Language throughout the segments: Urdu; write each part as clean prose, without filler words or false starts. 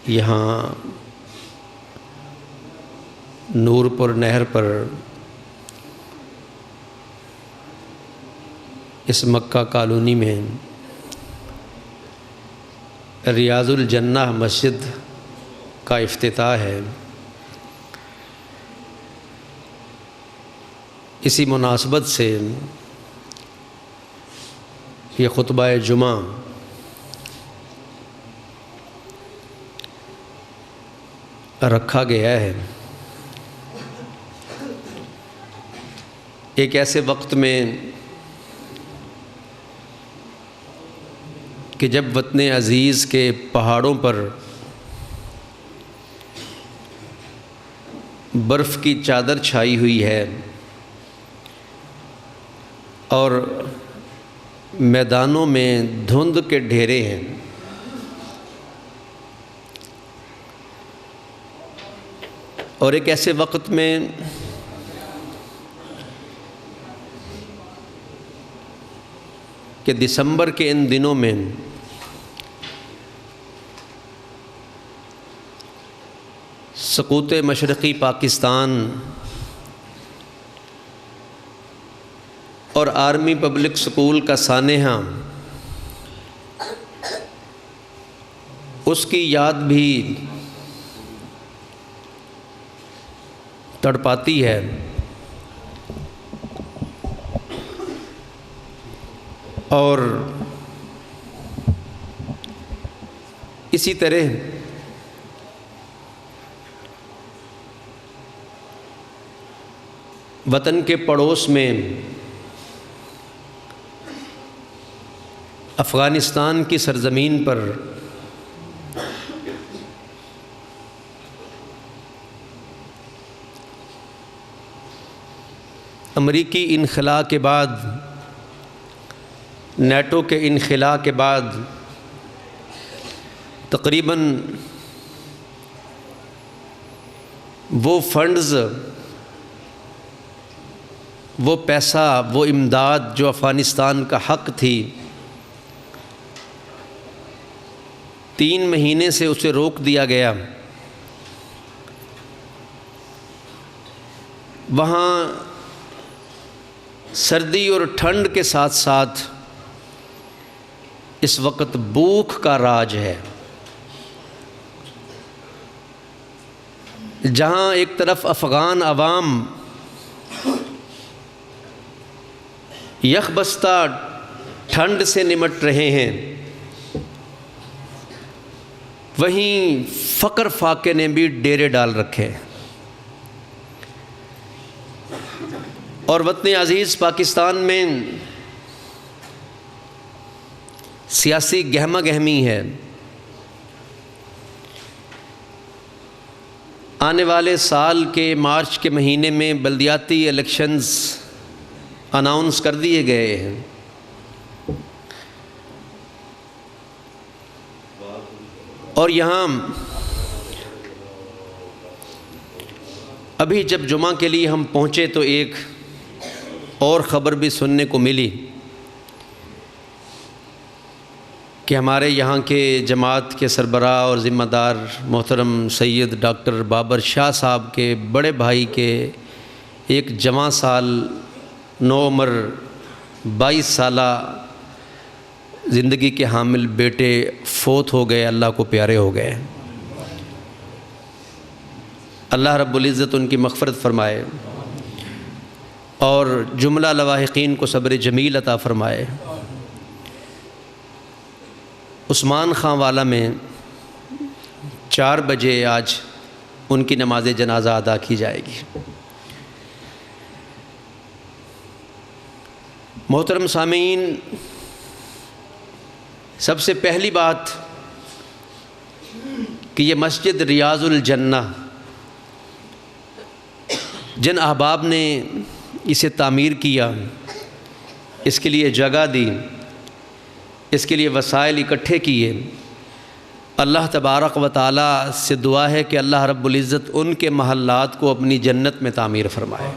یہاں نور پور نہر پر اس مکہ کالونی میں ریاض الجنہ مسجد کا افتتاح ہے۔ اسی مناسبت سے یہ خطبہ جمعہ رکھا گیا ہے۔ ایک ایسے وقت میں کہ جب وطن عزیز کے پہاڑوں پر برف کی چادر چھائی ہوئی ہے اور میدانوں میں دھند کے ڈھیرے ہیں، اور ایک ایسے وقت میں کہ دسمبر کے ان دنوں میں سقوط مشرقی پاکستان اور آرمی پبلک سکول کا سانحہ اس کی یاد بھی تڑپاتی ہے، اور اسی طرح وطن کے پڑوس میں افغانستان کی سرزمین پر امریکی انخلاء کے بعد، نیٹو کے انخلاء کے بعد تقریباً وہ فنڈز، وہ پیسہ، وہ امداد جو افغانستان کا حق تھی، 3 مہینے سے اسے روک دیا گیا۔ وہاں سردی اور ٹھنڈ کے ساتھ ساتھ اس وقت بھوک کا راج ہے، جہاں ایک طرف افغان عوام یخ بستہ ٹھنڈ سے نمٹ رہے ہیں، وہیں فقر فاقے نے بھی ڈیرے ڈال رکھے، اور وطن عزیز پاکستان میں سیاسی گہما گہمی ہے۔ آنے والے سال کے مارچ کے مہینے میں بلدیاتی الیکشنز اناؤنس کر دیے گئے ہیں، اور یہاں ابھی جب جمعہ کے لیے ہم پہنچے تو ایک اور خبر بھی سننے کو ملی کہ ہمارے یہاں کے جماعت کے سربراہ اور ذمہ دار محترم سید ڈاکٹر بابر شاہ صاحب کے بڑے بھائی کے ایک جوان سال نوعمر 22 سالہ زندگی کے حامل بیٹے فوت ہو گئے، اللہ کو پیارے ہو گئے۔ اللہ رب العزت ان کی مغفرت فرمائے اور جملہ لواحقین کو صبر جمیل عطا فرمائے۔ عثمان خان والا میں 4 بجے آج ان کی نماز جنازہ ادا کی جائے گی۔ محترم سامعین، سب سے پہلی بات کہ یہ مسجد ریاض الجنہ جن احباب نے اسے تعمیر کیا، اس کے لیے جگہ دی، اس کے لیے وسائل اکٹھے کیے، اللہ تبارک و تعالی سے دعا ہے کہ اللہ رب العزت ان کے محلات کو اپنی جنت میں تعمیر فرمائے،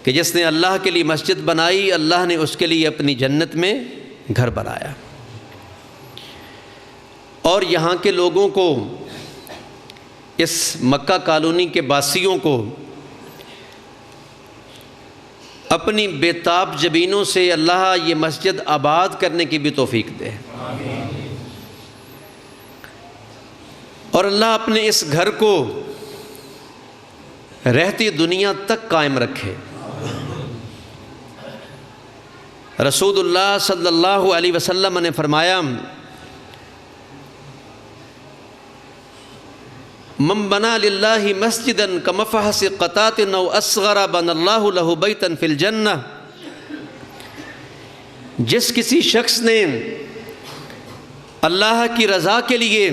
کہ جس نے اللہ کے لیے مسجد بنائی، اللہ نے اس کے لیے اپنی جنت میں گھر بنایا۔ اور یہاں کے لوگوں کو، اس مکہ کالونی کے باسیوں کو اپنی بے تاب جبینوں سے اللہ یہ مسجد آباد کرنے کی بھی توفیق دے، اور اللہ اپنے اس گھر کو رہتی دنیا تک قائم رکھے۔ رسول اللہ صلی اللہ علیہ وسلم نے فرمایا، من بنا للہ مسجدا کمفحص قطات او اصغر بن اللہ لہ بیتا فی الجنہ، جس کسی شخص نے اللہ کی رضا کے لیے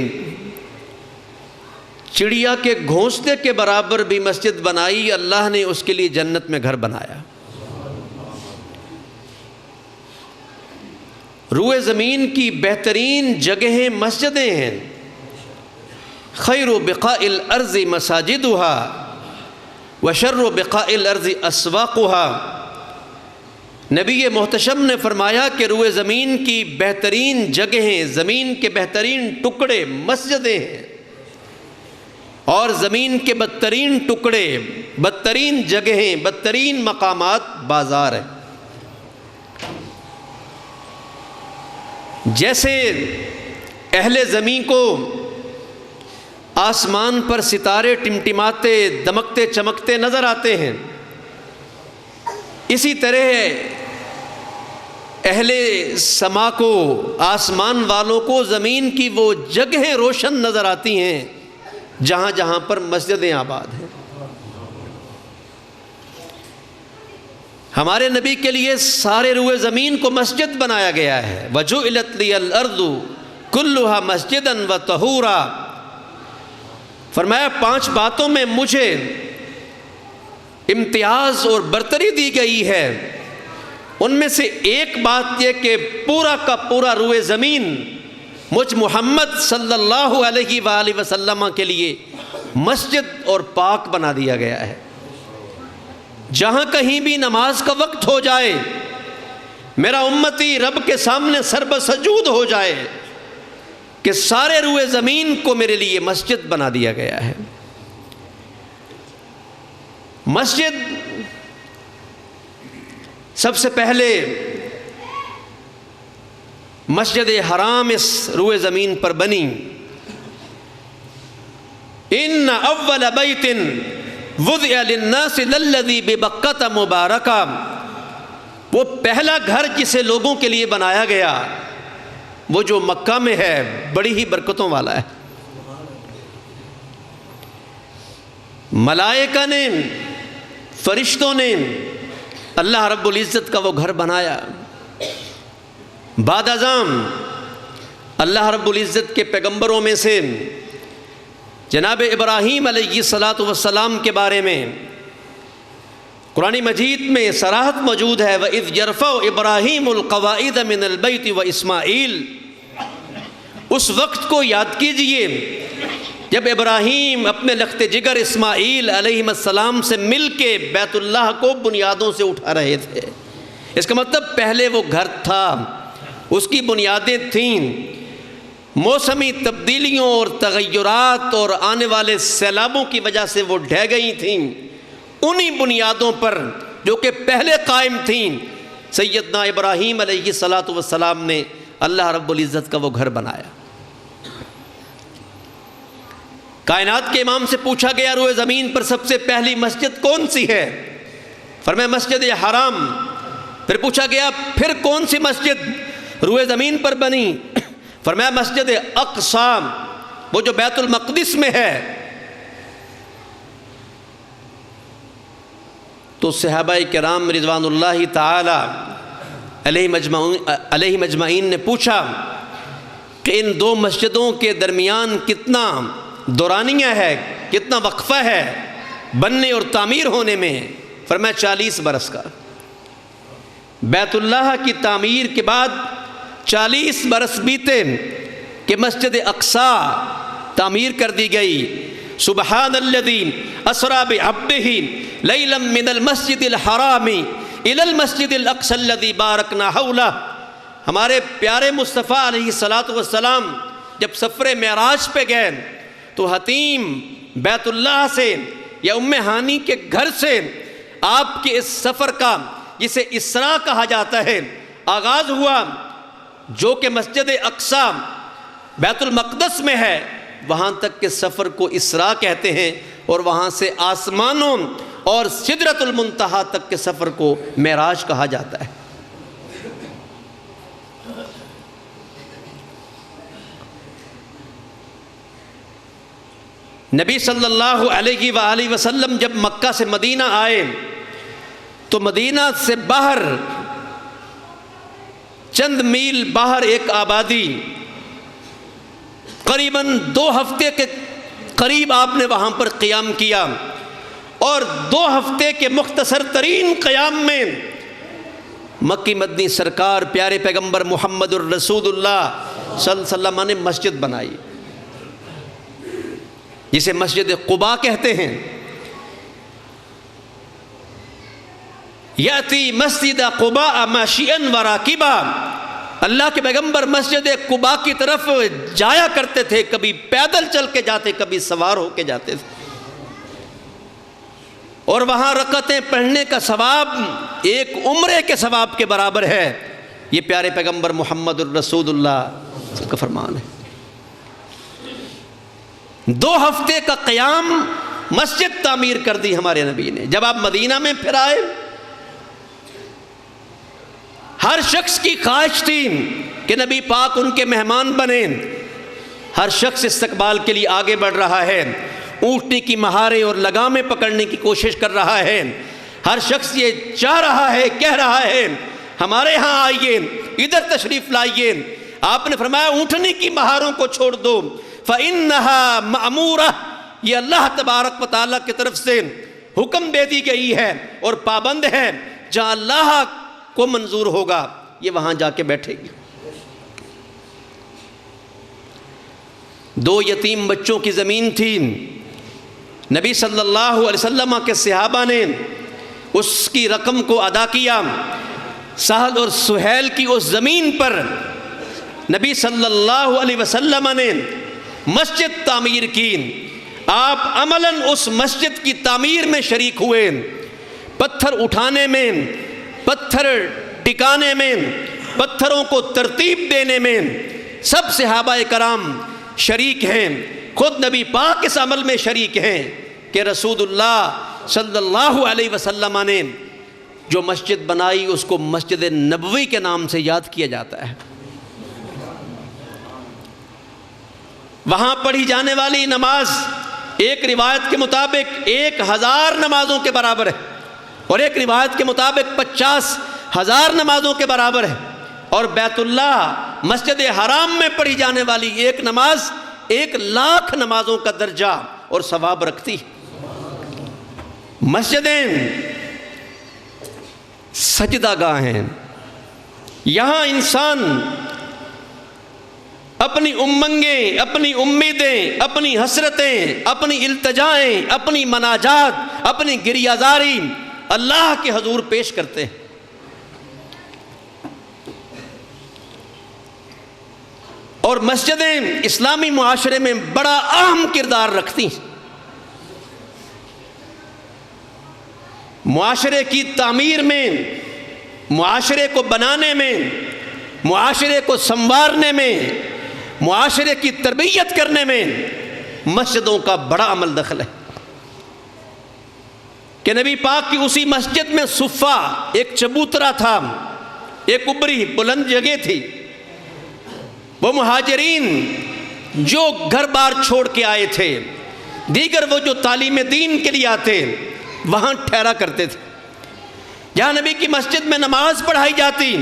چڑیا کے گھونسلے کے برابر بھی مسجد بنائی، اللہ نے اس کے لیے جنت میں گھر بنایا۔ روئے زمین کی بہترین جگہیں مسجدیں ہیں۔ خیر بقاء الارض مساجدها وشر بقاء الارض اسواقها۔ نبی محتشم نے فرمایا کہ روئے زمین کی بہترین جگہیں، زمین کے بہترین ٹکڑے مسجدیں ہیں، اور زمین کے بدترین ٹکڑے، بدترین جگہیں، بدترین مقامات بازار ہیں۔ جیسے اہل زمین کو آسمان پر ستارے ٹمٹماتے دمکتے چمکتے نظر آتے ہیں، اسی طرح اہل سما کو، آسمان والوں کو زمین کی وہ جگہیں روشن نظر آتی ہیں جہاں جہاں پر مسجدیں آباد ہیں۔ ہمارے نبی کے لیے سارے روئے زمین کو مسجد بنایا گیا ہے۔ وَجُعِلَتْ لِيَ الْأَرْضُ كُلُّهَا مَسْجِدًا وَطَهُورًا۔ فرمایا 5 باتوں میں مجھے امتیاز اور برتری دی گئی ہے، ان میں سے ایک بات یہ کہ پورا کا پورا روئے زمین مجھ محمد صلی اللہ علیہ وآلہ وسلم کے لیے مسجد اور پاک بنا دیا گیا ہے۔ جہاں کہیں بھی نماز کا وقت ہو جائے، میرا امتی رب کے سامنے سر بسجود ہو جائے کہ سارے روئے زمین کو میرے لیے مسجد بنا دیا گیا ہے۔ مسجد سب سے پہلے مسجد حرام اس روئے زمین پر بنی۔ ان اول بیت وضع للناس للذی ببکۃ مبارکہ، وہ پہلا گھر جسے لوگوں کے لیے بنایا گیا وہ جو مکہ میں ہے، بڑی ہی برکتوں والا ہے۔ ملائکہ نے، فرشتوں نے اللہ رب العزت کا وہ گھر بنایا۔ بعد ازاں اللہ رب العزت کے پیغمبروں میں سے جناب ابراہیم علیہ السلام کے بارے میں قرآن مجید میں صراحت موجود ہے، وَإِذْ يَرْفَعُ إِبْرَاهِيمُ الْقَوَاعِدَ مِنَ الْبَيْتِ وَإِسْمَاعِيلُ۔ اس وقت کو یاد کیجئے جب ابراہیم اپنے لخت جگر اسماعیل علیہ السلام سے مل کے بیت اللہ کو بنیادوں سے اٹھا رہے تھے۔ اس کا مطلب پہلے وہ گھر تھا، اس کی بنیادیں تھیں، موسمی تبدیلیوں اور تغیرات اور آنے والے سیلابوں کی وجہ سے وہ ڈھہ گئی تھیں۔ انہی بنیادوں پر جو کہ پہلے قائم تھیں، سیدنا ابراہیم علیہ السلام نے اللہ رب العزت کا وہ گھر بنایا۔ کائنات کے امام سے پوچھا گیا روئے زمین پر سب سے پہلی مسجد کون سی ہے؟ فرمایا مسجد حرام۔ پھر پوچھا گیا پھر کون سی مسجد روئے زمین پر بنی؟ فرمایا مسجد اقصی، وہ جو بیت المقدس میں ہے۔ تو صحابہ کرام رضوان اللہ تعالی علیہ مجمعین نے پوچھا کہ ان 2 مسجدوں کے درمیان کتنا دورانیہ ہے، کتنا وقفہ ہے بننے اور تعمیر ہونے میں؟ فرمایا 40 برس کا۔ بیت اللہ کی تعمیر کے بعد 40 برس بیتے کہ مسجد اقصی تعمیر کر دی گئی۔ سبحان الذی اسری بعبدہ لیلا من المسجد الحرام الی المسجد الاقصی الذی بارکنا حولہ۔ ہمارے پیارے مصطفیٰ علیہ السلام جب سفر معراج پہ گئے تو حتیم بیت اللہ سے یا ام ہانی کے گھر سے آپ کے اس سفر کا، جسے اسراء کہا جاتا ہے، آغاز ہوا، جو کہ مسجد اقصی بیت المقدس میں ہے، وہاں تک کے سفر کو اسراء کہتے ہیں، اور وہاں سے آسمانوں اور سدرۃ المنتہا تک کے سفر کو معراج کہا جاتا ہے۔ نبی صلی اللہ علیہ وآلہ وسلم جب مکہ سے مدینہ آئے تو مدینہ سے باہر چند میل باہر ایک آبادی، قریباً 2 ہفتے کے قریب آپ نے وہاں پر قیام کیا، اور 2 ہفتے کے مختصر ترین قیام میں مکی مدنی سرکار پیارے پیغمبر محمد الرسول اللہ صلی اللہ علیہ وسلم نے مسجد بنائی، جسے مسجد قباء کہتے ہیں۔ یاتی مسجد قباء ماشیا و راکبا، اللہ کے پیغمبر مسجد قباء کی طرف جایا کرتے تھے، کبھی پیدل چل کے جاتے، کبھی سوار ہو کے جاتے تھے، اور وہاں رکعتیں پڑھنے کا ثواب ایک عمرے کے ثواب کے برابر ہے۔ یہ پیارے پیغمبر محمد الرسول اللہ کا فرمان ہے۔ 2 ہفتے کا قیام مسجد تعمیر کر دی ہمارے نبی نے۔ جب آپ مدینہ میں پھر آئے، ہر شخص کی خواہش تھی کہ نبی پاک ان کے مہمان بنیں، ہر شخص استقبال کے لیے آگے بڑھ رہا ہے، اونٹنے کی مہاریں اور لگامیں پکڑنے کی کوشش کر رہا ہے، ہر شخص یہ چاہ رہا ہے، کہہ رہا ہے ہمارے ہاں آئیے، ادھر تشریف لائیے۔ آپ نے فرمایا اونٹنے کی مہاروں کو چھوڑ دو، فَإِنَّهَا مَأْمُورَةٌ، یہ اللہ تبارک و تعالیٰ کی طرف سے حکم دے دی گئی ہے اور پابند ہے، جہاں اللہ کو منظور ہوگا یہ وہاں جا کے بیٹھے گی۔ 2 یتیم بچوں کی زمین تھی، نبی صلی اللہ علیہ وسلم کے صحابہ نے اس کی رقم کو ادا کیا، سہل اور سہیل کی اس زمین پر نبی صلی اللہ علیہ وسلم نے مسجد تعمیر کی۔ آپ عملاً اس مسجد کی تعمیر میں شریک ہوئے، پتھر اٹھانے میں، پتھر ٹکانے میں، پتھروں کو ترتیب دینے میں سب صحابہ کرام شریک ہیں۔ خود نبی پاک اس عمل میں شریک ہیں کہ رسول اللہ صلی اللہ علیہ وسلم نے جو مسجد بنائی اس کو مسجد نبوی کے نام سے یاد کیا جاتا ہے۔ وہاں پڑھی جانے والی نماز ایک روایت کے مطابق 1000 نمازوں کے برابر ہے، اور ایک روایت کے مطابق 50,000 نمازوں کے برابر ہے، اور بیت اللہ مسجد حرام میں پڑھی جانے والی ایک نماز 1,00,000 نمازوں کا درجہ اور ثواب رکھتی۔ مسجدیں سجدہ گاہیں، یہاں انسان اپنی امنگیں، اپنی امیدیں، اپنی حسرتیں، اپنی التجائیں، اپنی مناجات، اپنی گریہ زاری اللہ کے حضور پیش کرتے ہیں۔ اور مسجدیں اسلامی معاشرے میں بڑا اہم کردار رکھتی ہیں۔ معاشرے کی تعمیر میں، معاشرے کو بنانے میں، معاشرے کو سنوارنے میں، معاشرے کی تربیت کرنے میں مسجدوں کا بڑا عمل دخل ہے۔ کہ نبی پاک کی اسی مسجد میں صفہ ایک چبوترا تھا، ایک اوپری بلند جگہ تھی، وہ مہاجرین جو گھر بار چھوڑ کے آئے تھے، دیگر وہ جو تعلیم دین کے لیے آتے وہاں ٹھہرا کرتے تھے۔ جہاں نبی کی مسجد میں نماز پڑھائی جاتی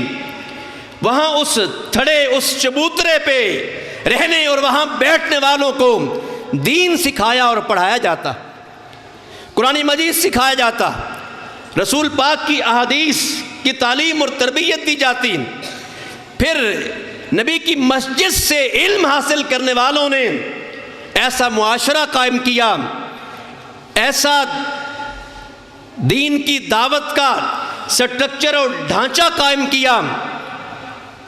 وہاں اس تھڑے، اس چبوترے پہ رہنے اور وہاں بیٹھنے والوں کو دین سکھایا اور پڑھایا جاتا، قرآن مجید سکھایا جاتا، رسول پاک کی احادیث کی تعلیم اور تربیت دی جاتی۔ پھر نبی کی مسجد سے علم حاصل کرنے والوں نے ایسا معاشرہ قائم کیا، ایسا دین کی دعوت کا سٹرکچر اور ڈھانچہ قائم کیا،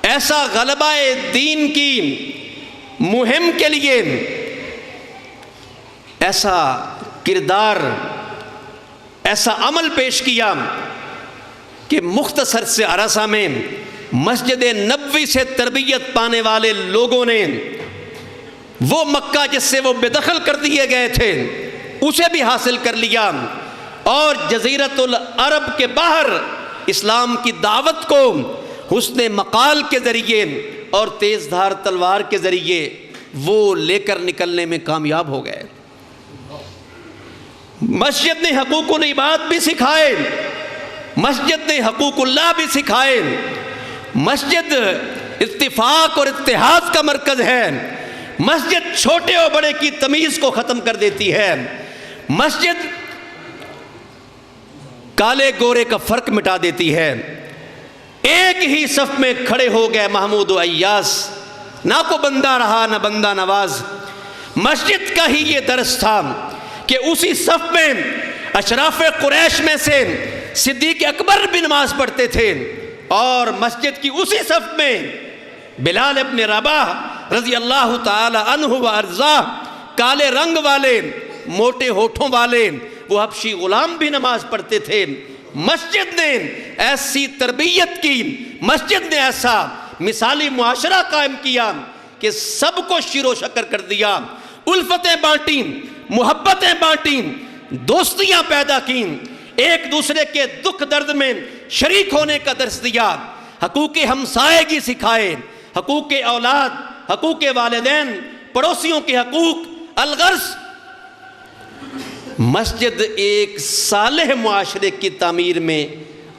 ایسا غلبہ دین کی مہم کے لیے ایسا کردار، ایسا عمل پیش کیا کہ مختصر سے عرصہ میں مسجد نبوی سے تربیت پانے والے لوگوں نے وہ مکہ جس سے وہ بے دخل کر دیے گئے تھے اسے بھی حاصل کر لیا، اور جزیرۃ العرب کے باہر اسلام کی دعوت کو حسن مقال کے ذریعے اور تیز دھار تلوار کے ذریعے وہ لے کر نکلنے میں کامیاب ہو گئے۔ مسجد نے حقوق العباد بھی سکھائے، مسجد نے حقوق اللہ بھی سکھائے۔ مسجد اتفاق اور اتحاد کا مرکز ہے، مسجد چھوٹے اور بڑے کی تمیز کو ختم کر دیتی ہے، مسجد کالے گورے کا فرق مٹا دیتی ہے۔ ایک ہی صف میں کھڑے ہو گئے محمود و ایاس، نہ کو بندہ رہا نہ بندہ نواز۔ مسجد کا ہی یہ درس تھا کہ اسی صف میں اشراف قریش میں سے صدیق اکبر بھی نماز پڑھتے تھے، اور مسجد کی اسی صف میں بلال ابن رباح رضی اللہ تعالی عنہ و ارضاہ، کالے رنگ والے موٹے ہونٹوں والے وہ حبشی غلام بھی نماز پڑھتے تھے۔ مسجد نے ایسی تربیت کی، مسجد نے ایسا مثالی معاشرہ قائم کیا کہ سب کو شیر و شکر کر دیا، الفتیں بانٹیں، محبتیں بانٹیں، دوستیاں پیدا کیں، ایک دوسرے کے دکھ درد میں شریک ہونے کا درس دیا، حقوق ہمسائیگی سکھائے، حقوق اولاد، حقوق والدین، پڑوسیوں کے حقوق، الغرض مسجد ایک صالح معاشرے کی تعمیر میں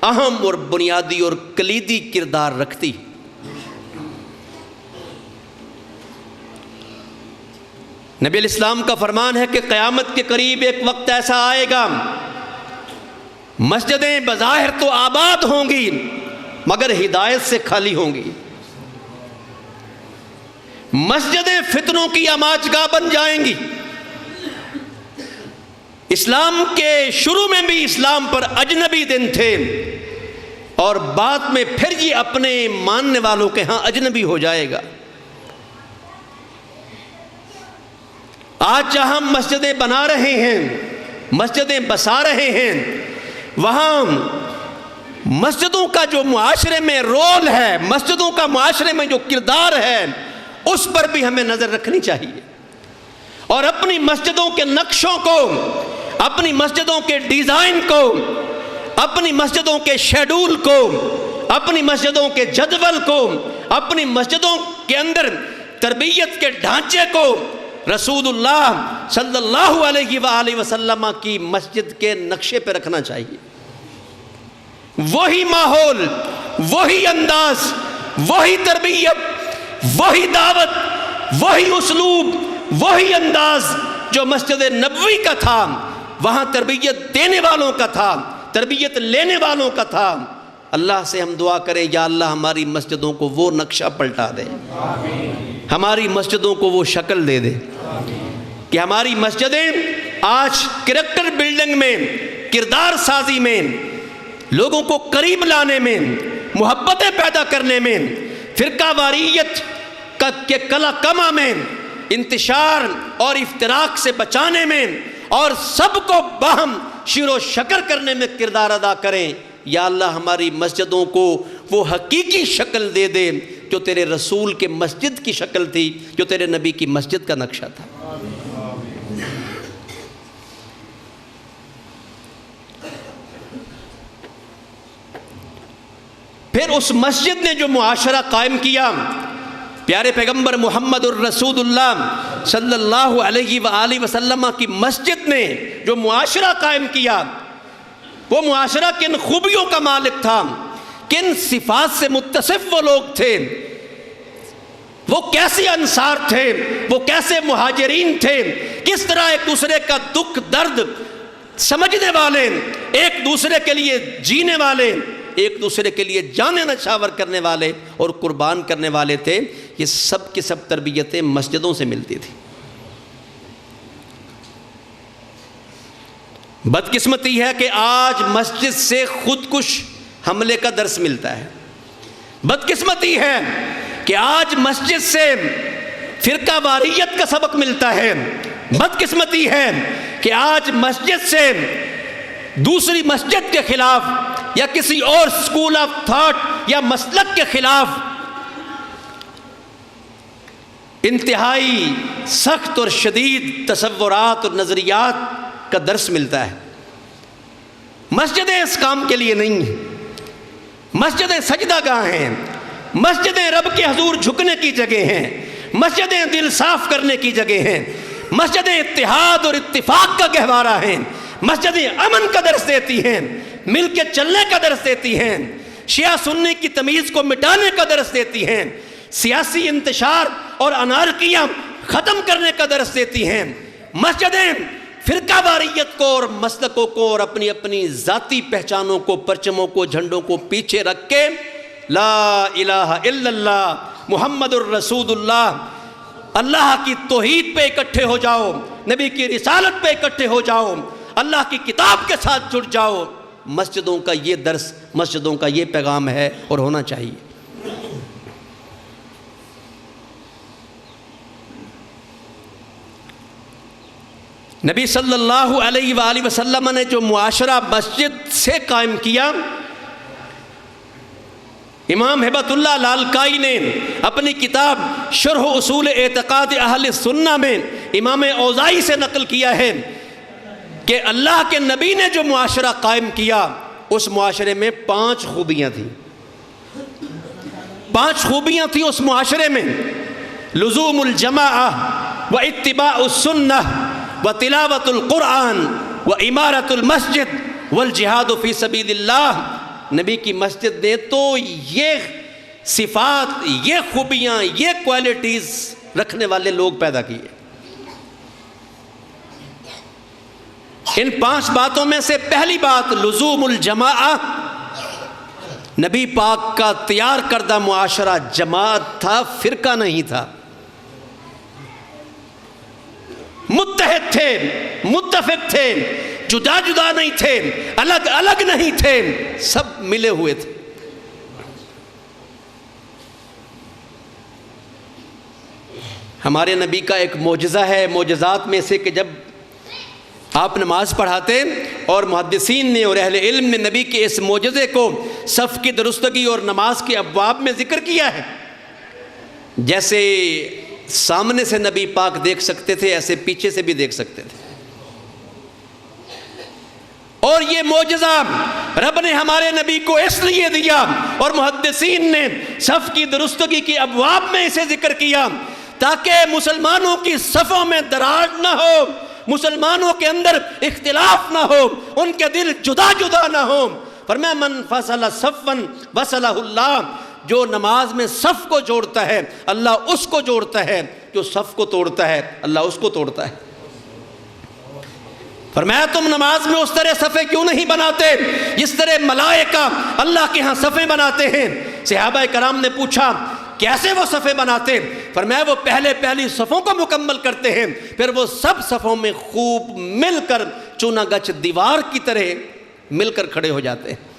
اہم اور بنیادی اور کلیدی کردار رکھتی۔ نبی علیہ السلام کا فرمان ہے کہ قیامت کے قریب ایک وقت ایسا آئے گا، مسجدیں بظاہر تو آباد ہوں گی مگر ہدایت سے خالی ہوں گی، مسجدیں فتنوں کی آماجگاہ بن جائیں گی۔ اسلام کے شروع میں بھی اسلام پر اجنبی دن تھے، اور بعد میں پھر یہ اپنے ماننے والوں کے ہاں اجنبی ہو جائے گا۔ آج جہاں مسجدیں بنا رہے ہیں، مسجدیں بسا رہے ہیں، وہاں مسجدوں کا جو معاشرے میں رول ہے، مسجدوں کا معاشرے میں جو کردار ہے، اس پر بھی ہمیں نظر رکھنی چاہیے، اور اپنی مسجدوں کے نقشوں کو، اپنی مسجدوں کے ڈیزائن کو، اپنی مسجدوں کے شیڈول کو، اپنی مسجدوں کے جدول کو، اپنی مسجدوں کے اندر تربیت کے ڈھانچے کو رسول اللہ صلی اللہ علیہ وآلہ وسلم کی مسجد کے نقشے پہ رکھنا چاہیے۔ وہی ماحول، وہی انداز، وہی تربیت، وہی دعوت، وہی اسلوب، وہی انداز جو مسجد نبوی کا تھا، وہاں تربیت دینے والوں کا تھا، تربیت لینے والوں کا تھا۔ اللہ سے ہم دعا کریں، یا اللہ ہماری مسجدوں کو وہ نقشہ پلٹا دے، ہماری مسجدوں کو وہ شکل دے دے کہ ہماری مسجدیں آج کریکٹر بلڈنگ میں، کردار سازی میں، لوگوں کو قریب لانے میں، محبتیں پیدا کرنے میں، فرقہ واریت کے کلا کما میں، انتشار اور افتراق سے بچانے میں، اور سب کو باہم شیر و شکر کرنے میں کردار ادا کریں۔ یا اللہ ہماری مسجدوں کو وہ حقیقی شکل دے دے جو تیرے رسول کے مسجد کی شکل تھی، جو تیرے نبی کی مسجد کا نقشہ تھا۔ پھر اس مسجد نے جو معاشرہ قائم کیا، پیارے پیغمبر محمد الرسول اللہ صلی اللہ علیہ وآلہ وسلم کی مسجد نے جو معاشرہ قائم کیا، وہ معاشرہ کن خوبیوں کا مالک تھا، کن صفات سے متصف وہ لوگ تھے، وہ کیسے انصار تھے، وہ کیسے مہاجرین تھے، کس طرح ایک دوسرے کا دکھ درد سمجھنے والے، ایک دوسرے کے لیے جینے والے، ایک دوسرے کے لیے جانیں نچھاور کرنے والے اور قربان کرنے والے تھے۔ یہ سب کی سب تربیتیں مسجدوں سے ملتی تھی۔ بدقسمتی ہے کہ آج مسجد سے خودکش حملے کا درس ملتا ہے۔ بدقسمتی ہے کہ آج مسجد سے فرقہ واریت کا سبق ملتا ہے۔ بدقسمتی ہے کہ آج مسجد سے دوسری مسجد کے خلاف یا کسی اور اسکول آف تھاٹ یا مسلک کے خلاف انتہائی سخت اور شدید تصورات اور نظریات کا درس ملتا ہے۔ مسجدیں اس کام کے لیے نہیں ہیں، مسجدیں سجدہ گاہ ہیں، مسجدیں رب کے حضور جھکنے کی جگہ ہیں، مسجدیں دل صاف کرنے کی جگہ ہیں، مسجدیں اتحاد اور اتفاق کا گہوارہ ہیں، مسجدیں امن کا درس دیتی ہیں، مل کے چلنے کا درس دیتی ہیں، شیعہ سنی کی تمیز کو مٹانے کا درس دیتی ہیں، سیاسی انتشار اور انارکیاں ختم کرنے کا درس دیتی ہیں۔ مسجدیں فرقہ واریت کو اور مسلکوں کو اور اپنی اپنی ذاتی پہچانوں کو، پرچموں کو، جھنڈوں کو پیچھے رکھ کے لا الہ الا اللہ محمد الرسول اللہ، اللہ کی توحید پہ اکٹھے ہو جاؤ، نبی کی رسالت پہ اکٹھے ہو جاؤ، اللہ کی کتاب کے ساتھ جڑ جاؤ۔ مسجدوں کا یہ درس، مسجدوں کا یہ پیغام ہے اور ہونا چاہیے۔ نبی صلی اللہ علیہ وآلہ وسلم نے جو معاشرہ مسجد سے قائم کیا، امام ہبت اللہ لالکائی نے اپنی کتاب شرح اصول اعتقاد اہل سنہ میں امام اوزاعی سے نقل کیا ہے کہ اللہ کے نبی نے جو معاشرہ قائم کیا اس معاشرے میں 5 خوبیاں تھیں۔ 5 خوبیاں تھیں اس معاشرے میں: لزوم الجماعہ و اتباع السنہ و تلاوت القرآن و عمارت المسجد والجہاد فی سبیل اللہ۔ نبی کی مسجد نے تو یہ صفات، یہ خوبیاں، یہ کوالٹیز رکھنے والے لوگ پیدا کیے۔ ان 5 باتوں میں سے پہلی بات لزوم الجماعہ۔ نبی پاک کا تیار کردہ معاشرہ جماعت تھا، فرقہ نہیں تھا۔ متحد تھے، متفق تھے، جدا جدا نہیں تھے، الگ الگ نہیں تھے، سب ملے ہوئے تھے۔ ہمارے نبی کا ایک معجزہ ہے معجزات میں سے کہ جب آپ نماز پڑھاتے اور محدثین نے اور اہل علم نے نبی کے اس معجزے کو صف کی درستگی اور نماز کے ابواب میں ذکر کیا ہے۔ جیسے سامنے سے نبی پاک دیکھ سکتے تھے، ایسے پیچھے سے بھی دیکھ سکتے تھے۔ اور یہ معجزہ رب نے ہمارے نبی کو اس لیے دیا اور محدثین نے صف کی درستگی کی ابواب میں اسے ذکر کیا تاکہ مسلمانوں کی صفوں میں دراڑ نہ ہو، مسلمانوں کے اندر اختلاف نہ ہو، ان کے دل جدا جدا نہ ہو۔ فرمایا من فصل صفا وصلہ اللہ، جو نماز میں صف کو جوڑتا ہے اللہ اس کو جوڑتا ہے، جو صف کو توڑتا ہے اللہ اس کو توڑتا ہے۔ فرمایا تم نماز میں اس طرح صفیں کیوں نہیں بناتے جس طرح ملائکہ اللہ کے ہاں صفیں بناتے ہیں؟ صحابہ کرام نے پوچھا کیسے وہ صفیں بناتے؟ فرمایا وہ پہلی صفوں کو مکمل کرتے ہیں، پھر وہ سب صفوں میں خوب مل کر چونا گچ دیوار کی طرح مل کر کھڑے ہو جاتے ہیں۔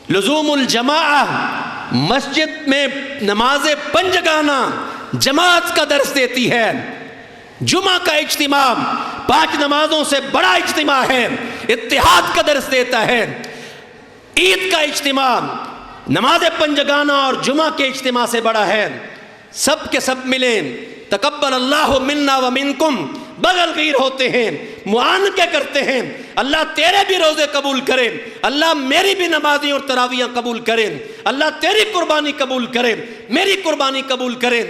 لزوم الجماعہ، مسجد میں نماز پنجگانہ جماعت کا درس دیتی ہے۔ جمعہ کا اجتماع 5 نمازوں سے بڑا اجتماع ہے، اتحاد کا درس دیتا ہے۔ عید کا اجتماع نماز پنجگانہ اور جمعہ کے اجتماع سے بڑا ہے۔ سب کے سب ملیں، تقبل اللہ منا و منکم، بغل غیر ہوتے ہیں، معانقے کرتے ہیں، اللہ تیرے بھی روزے قبول کرے، اللہ میری بھی نمازیں اور تراویحیں قبول کرے، اللہ تیری قربانی قبول کرے، میری قربانی قبول کرے۔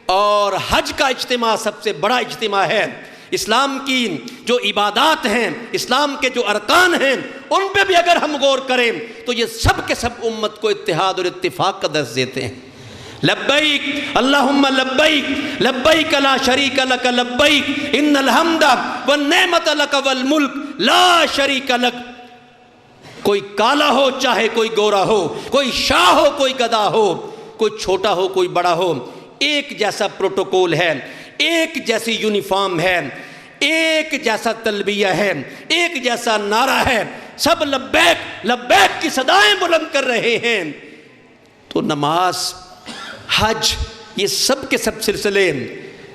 اور حج کا اجتماع سب سے بڑا اجتماع ہے۔ اسلام کی جو عبادات ہیں، اسلام کے جو ارکان ہیں، ان پہ بھی اگر ہم غور کریں تو یہ سب کے سب امت کو اتحاد اور اتفاق کا درس دیتے ہیں۔ لبیک اللہم لبیک لبیک لا شریک لک لبیک ان الحمد والنعمت لک والملک لا شریک لک۔ کوئی کالا ہو چاہے کوئی گورا ہو، کوئی شاہ ہو کوئی گدا ہو، کوئی چھوٹا ہو کوئی بڑا ہو، ایک جیسا پروٹوکول ہے، ایک جیسی یونیفارم ہے، ایک جیسا تلبیہ ہے، ایک جیسا نعرہ ہے، سب لبیک لبیک کی صدائیں بلند کر رہے ہیں۔ تو نماز حج، یہ سب کے سب سلسلے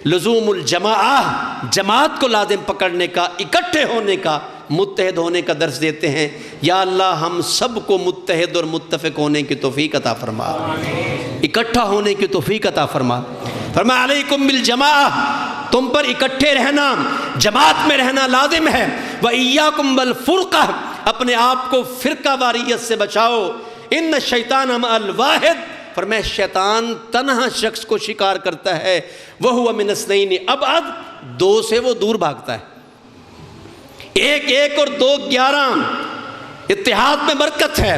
لزوم الجماعہ، جماعت کو لازم پکڑنے کا، اکٹھے ہونے کا، متحد ہونے کا درس دیتے ہیں۔ یا اللہ ہم سب کو متحد اور متفق ہونے کی توفیق عطا فرما، اکٹھا ہونے کی توفیق عطا فرما۔ فرمایا علیکم بالجماعہ، تم پر اکٹھے رہنا، جماعت میں رہنا لازم ہے۔ وَإِيَّاكُمْ بَالْفُرْقَةِ، اپنے آپ کو فرقہ واریت سے بچاؤ۔ ان الشیطان مع الواحد، فرمایا شیطان تنہا شخص کو شکار کرتا ہے، وَهُوَ مِنَ اثْنَيْنِ أَبْعَدَ، دو سے وہ دور بھاگتا ہے۔ ایک ایک اور دو 11، اتحاد میں برکت ہے،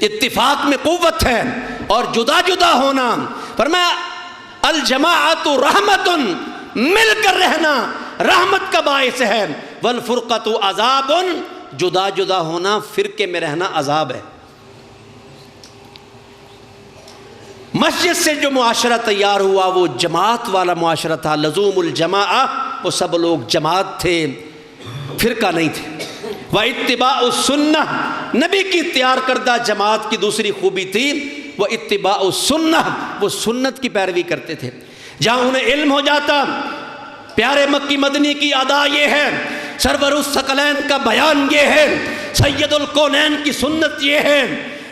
اتفاق میں قوت ہے، اور جدا جدا ہونا۔ فرمایا الجماعت رحمت، مل کر رہنا رحمت کا باعث ہے، والفرقۃ عذاب، جدا جدا ہونا، فرقے میں رہنا عذاب ہے۔ مسجد سے جو معاشرہ تیار ہوا وہ جماعت والا معاشرہ تھا، لزوم الجماعہ، وہ سب لوگ جماعت تھے، فرقہ نہیں تھے۔ وَاتِّبَاعُ السُّنَّةِ، نبی کی تیار کردہ جماعت کی دوسری خوبی تھی وَاتِّبَاعُ السُّنَّةِ، وہ سنت کی پیروی کرتے تھے۔ جہاں انہیں علم ہو جاتا، پیارے مکی مدنی کی ادا یہ ہے، سرور الثقلین کا بیان یہ ہے، سید الکونین کی سنت یہ ہے،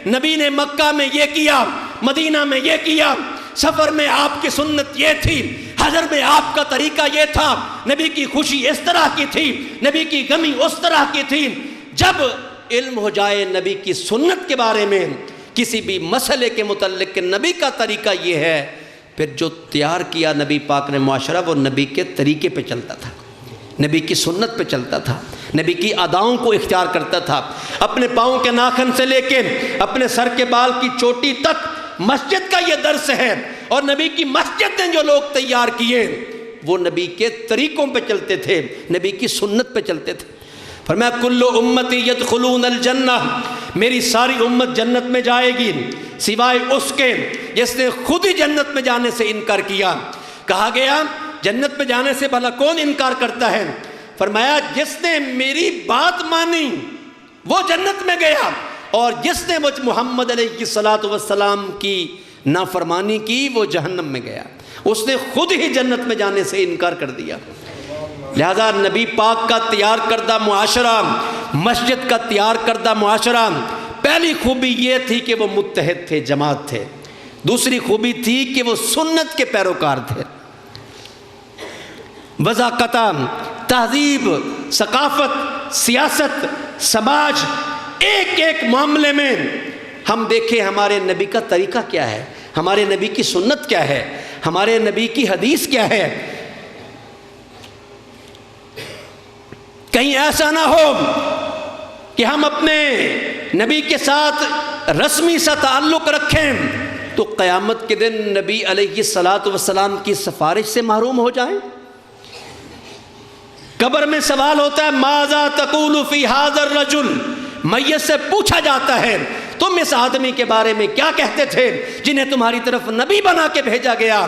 نبی نے مکہ میں یہ کیا، مدینہ میں یہ کیا، سفر میں آپ کی سنت یہ تھی، حضر میں آپ کا طریقہ یہ تھا، نبی کی خوشی اس طرح کی تھی، نبی کی غمی اس طرح کی تھی۔ جب علم ہو جائے نبی کی سنت کے بارے میں، کسی بھی مسئلے کے متعلق کہ نبی کا طریقہ یہ ہے، پھر جو تیار کیا نبی پاک نے معاشرہ، وہ نبی کے طریقے پہ چلتا تھا، نبی کی سنت پہ چلتا تھا، نبی کی اداؤں کو اختیار کرتا تھا۔ اپنے پاؤں کے ناخن سے لے کے اپنے سر کے بال کی چوٹی تک مسجد کا یہ درس ہے، اور نبی کی مسجد نے جو لوگ تیار کیے وہ نبی کے طریقوں پہ چلتے تھے، نبی کی سنت پہ چلتے تھے۔ فرمایا کل امتی یدخلون الجنہ، میری ساری امت جنت میں جائے گی سوائے اس کے جس نے خود ہی جنت میں جانے سے انکار کیا۔ کہا گیا جنت میں جانے سے بھلا کون انکار کرتا ہے؟ فرمایا جس نے میری بات مانی وہ جنت میں گیا، اور جس نے مجھ محمد علیہ السلام کی نافرمانی کی وہ جہنم میں گیا۔ اس نے خود ہی جنت میں جانے سے انکار کر دیا۔ لہذا نبی پاک کا تیار کردہ معاشرہ، مسجد کا تیار کردہ معاشرہ، پہلی خوبی یہ تھی کہ وہ متحد تھے، جماعت تھے۔ دوسری خوبی تھی کہ وہ سنت کے پیروکار تھے۔ وضاقت، تہذیب، ثقافت، سیاست، سماج، ایک ایک معاملے میں ہم دیکھیں ہمارے نبی کا طریقہ کیا ہے، ہمارے نبی کی سنت کیا ہے، ہمارے نبی کی حدیث کیا ہے۔ کہیں ایسا نہ ہو کہ ہم اپنے نبی کے ساتھ رسمی سا تعلق رکھیں تو قیامت کے دن نبی علیہ السلام کی سفارش سے محروم ہو جائیں۔ قبر میں سوال ہوتا ہے ماذا تقول فی ھذا الرجل، میت سے پوچھا جاتا ہے تم اس آدمی کے بارے میں کیا کہتے تھے جنہیں تمہاری طرف نبی بنا کے بھیجا گیا۔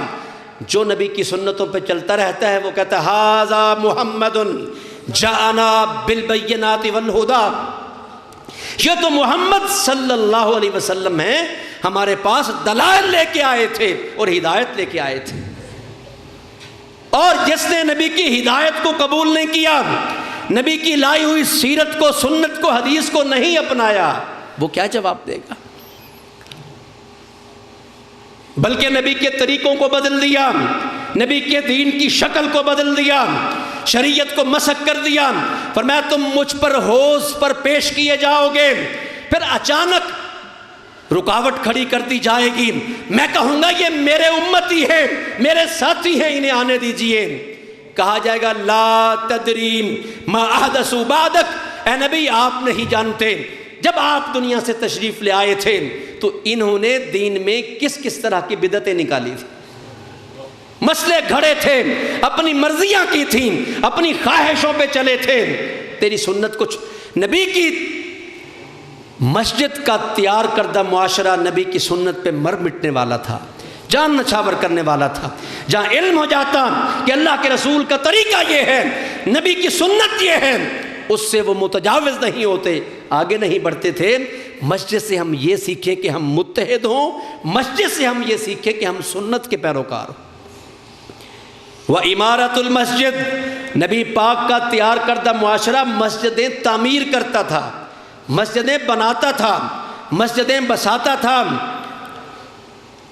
جو نبی کی سنتوں پہ چلتا رہتا ہے وہ کہتا ہے ھذا محمد جاءنا بالبینات والہدی، یہ تو محمد صلی اللہ علیہ وسلم ہیں، ہمارے پاس دلائل لے کے آئے تھے اور ہدایت لے کے آئے تھے۔ اور جس نے نبی کی ہدایت کو قبول نہیں کیا، نبی کی لائی ہوئی سیرت کو، سنت کو، حدیث کو نہیں اپنایا، وہ کیا جواب دے گا؟ بلکہ نبی کے طریقوں کو بدل دیا، نبی کے دین کی شکل کو بدل دیا، شریعت کو مسخ کر دیا۔ فرمایا تم مجھ پر حوض پر پیش کیے جاؤ گے، پھر اچانک رکاوٹ کھڑی کر دی جائے گی، میں کہوں گا یہ میرے امتی ہیں، میرے ساتھی ہیں، انہیں آنے دیجئے۔ کہا جائے گا لا تدری ما احدثوا بعدک، اے نبی آپ نہیں جانتے جب آپ دنیا سے تشریف لے آئے تھے تو انہوں نے دین میں کس کس طرح کی بدعتیں نکالی تھی، مسئلے گھڑے تھے، اپنی مرضیاں کی تھیں، اپنی خواہشوں پہ چلے تھے۔ تیری سنت کچھ نبی کی مسجد کا تیار کردہ معاشرہ نبی کی سنت پہ مر مٹنے والا تھا، جان نچھاور کرنے والا تھا۔ جہاں علم ہو جاتا کہ اللہ کے رسول کا طریقہ یہ ہے، نبی کی سنت یہ ہے، اس سے وہ متجاوز نہیں ہوتے، آگے نہیں بڑھتے تھے۔ مسجد سے ہم یہ سیکھیں کہ ہم متحد ہوں، مسجد سے ہم یہ سیکھیں کہ ہم سنت کے پیروکار ہوں۔ وَإِمَارَةُ الْمَسْجِدِ، نبی پاک کا تیار کردہ معاشرہ مسجدیں تعمیر کرتا تھا، مسجدیں بناتا تھا، مسجدیں بساتا تھا۔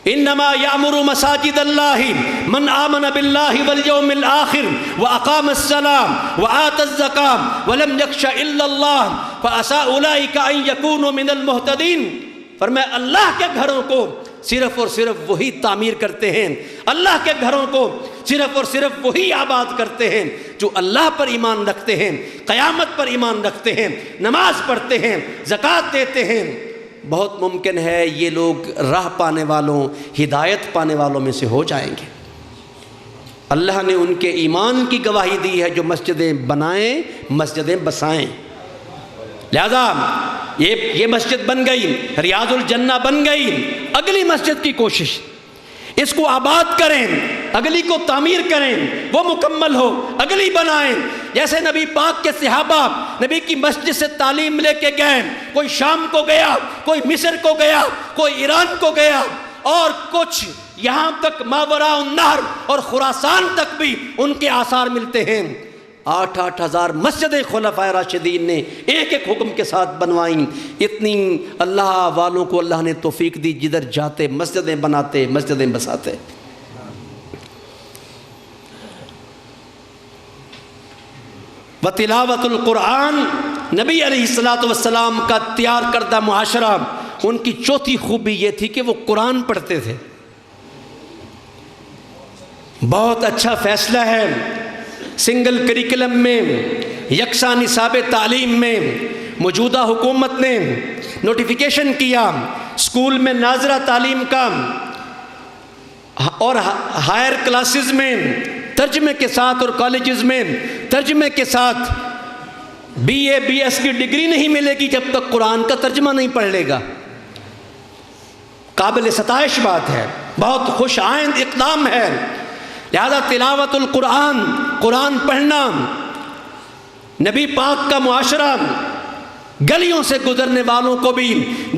انما یامر مساجد اللہ من آمن باللہ والیوم الآخر واقام الصلاۃ وآتى الزکاۃ ولم یخش الا اللہ فعسى اولئک ان یکونوا من المہتدین۔ فرمایا اللہ کے گھروں کو صرف اور صرف وہی تعمیر کرتے ہیں، اللہ کے گھروں کو صرف اور صرف وہی آباد کرتے ہیں جو اللہ پر ایمان رکھتے ہیں، قیامت پر ایمان رکھتے ہیں، نماز پڑھتے ہیں، زکوٰۃ دیتے ہیں۔ بہت ممکن ہے یہ لوگ راہ پانے والوں، ہدایت پانے والوں میں سے ہو جائیں گے۔ اللہ نے ان کے ایمان کی گواہی دی ہے جو مسجدیں بنائیں، مسجدیں بسائیں۔ لہذا یہ مسجد بن گئی، ریاض الجنہ بن گئی، اگلی مسجد کی کوشش، اس کو آباد کریں، اگلی کو تعمیر کریں، وہ مکمل ہو، اگلی بنائیں۔ جیسے نبی پاک کے صحابہ نبی کی مسجد سے تعلیم لے کے گئے، کوئی شام کو گیا، کوئی مصر کو گیا، کوئی ایران کو گیا، اور کچھ یہاں تک ماوراء النہر اور خراسان تک بھی ان کے آثار ملتے ہیں۔ 8-8 ہزار مسجدیں خلفائے راشدین نے ایک ایک حکم کے ساتھ بنوائیں۔ اتنی اللہ والوں کو اللہ نے توفیق دی، جدھر جاتے مسجدیں بناتے، مسجدیں بساتے۔ وتلاوت القرآن، نبی علیہ السلام کا تیار کردہ معاشرہ، ان کی چوتھی خوبی یہ تھی کہ وہ قرآن پڑھتے تھے۔ بہت اچھا فیصلہ ہے، سنگل کریکلم میں، یکساں نصاب تعلیم میں موجودہ حکومت نے نوٹیفیکیشن کیا، اسکول میں ناظرہ تعلیم کا اور ہائر کلاسز میں ترجمے کے ساتھ اور کالجز میں ترجمے کے ساتھ BA BS کی ڈگری نہیں ملے گی جب تک قرآن کا ترجمہ نہیں پڑھ لے گا۔ قابل ستائش بات ہے، بہت خوش آئند اقدام ہے۔ لہذا تلاوت القرآن، قرآن پڑھنا، نبی پاک کا معاشرہ، گلیوں سے گزرنے والوں کو بھی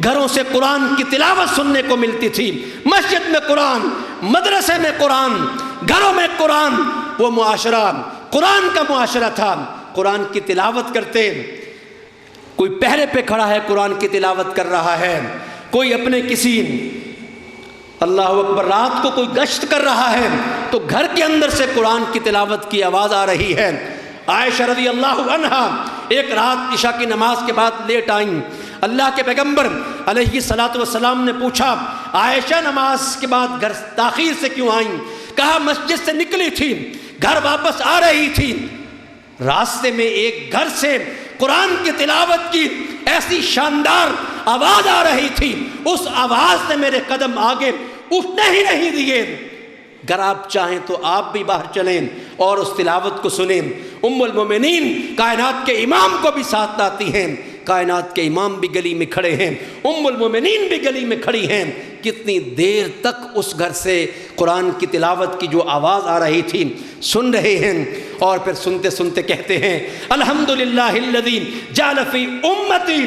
گھروں سے قرآن کی تلاوت سننے کو ملتی تھی۔ مسجد میں قرآن، مدرسے میں قرآن، گھروں میں قرآن، وہ معاشرہ قرآن کا معاشرہ تھا۔ قرآن کی تلاوت کرتے، کوئی پہرے پہ کھڑا ہے قرآن کی تلاوت کر رہا ہے، کوئی اپنے کسی اللہ اکبر رات کو کوئی گشت کر رہا ہے تو گھر کے اندر سے قرآن کی تلاوت کی آواز آ رہی ہے۔ عائشہ رضی اللہ عنہا ایک رات عشاء کی نماز کے بعد لیٹ آئیں، اللہ کے پیغمبر علیہ الصلوۃ والسلام نے پوچھا عائشہ نماز کے بعد گھر تاخیر سے کیوں آئیں؟ کہا مسجد سے نکلی تھی، گھر واپس آ رہی تھی، راستے میں ایک گھر سے قرآن کی تلاوت کی ایسی شاندار آواز آ رہی تھی، اس آواز نے میرے قدم آگے اٹھنے ہی نہیں دیے۔ اگر آپ چاہیں تو آپ بھی باہر چلیں اور اس تلاوت کو سنیں۔ ام المومنین کائنات کے امام کو بھی ساتھ لاتی ہیں، کائنات کے امام بھی گلی میں کھڑے ہیں، ام المومنین بھی گلی میں کھڑی ہیں۔ کتنی دیر تک اس گھر سے قرآن کی تلاوت کی جو آواز آ رہی تھی سن رہے ہیں، اور پھر سنتے سنتے کہتے ہیں الحمدللہ الذی جعل فی امتی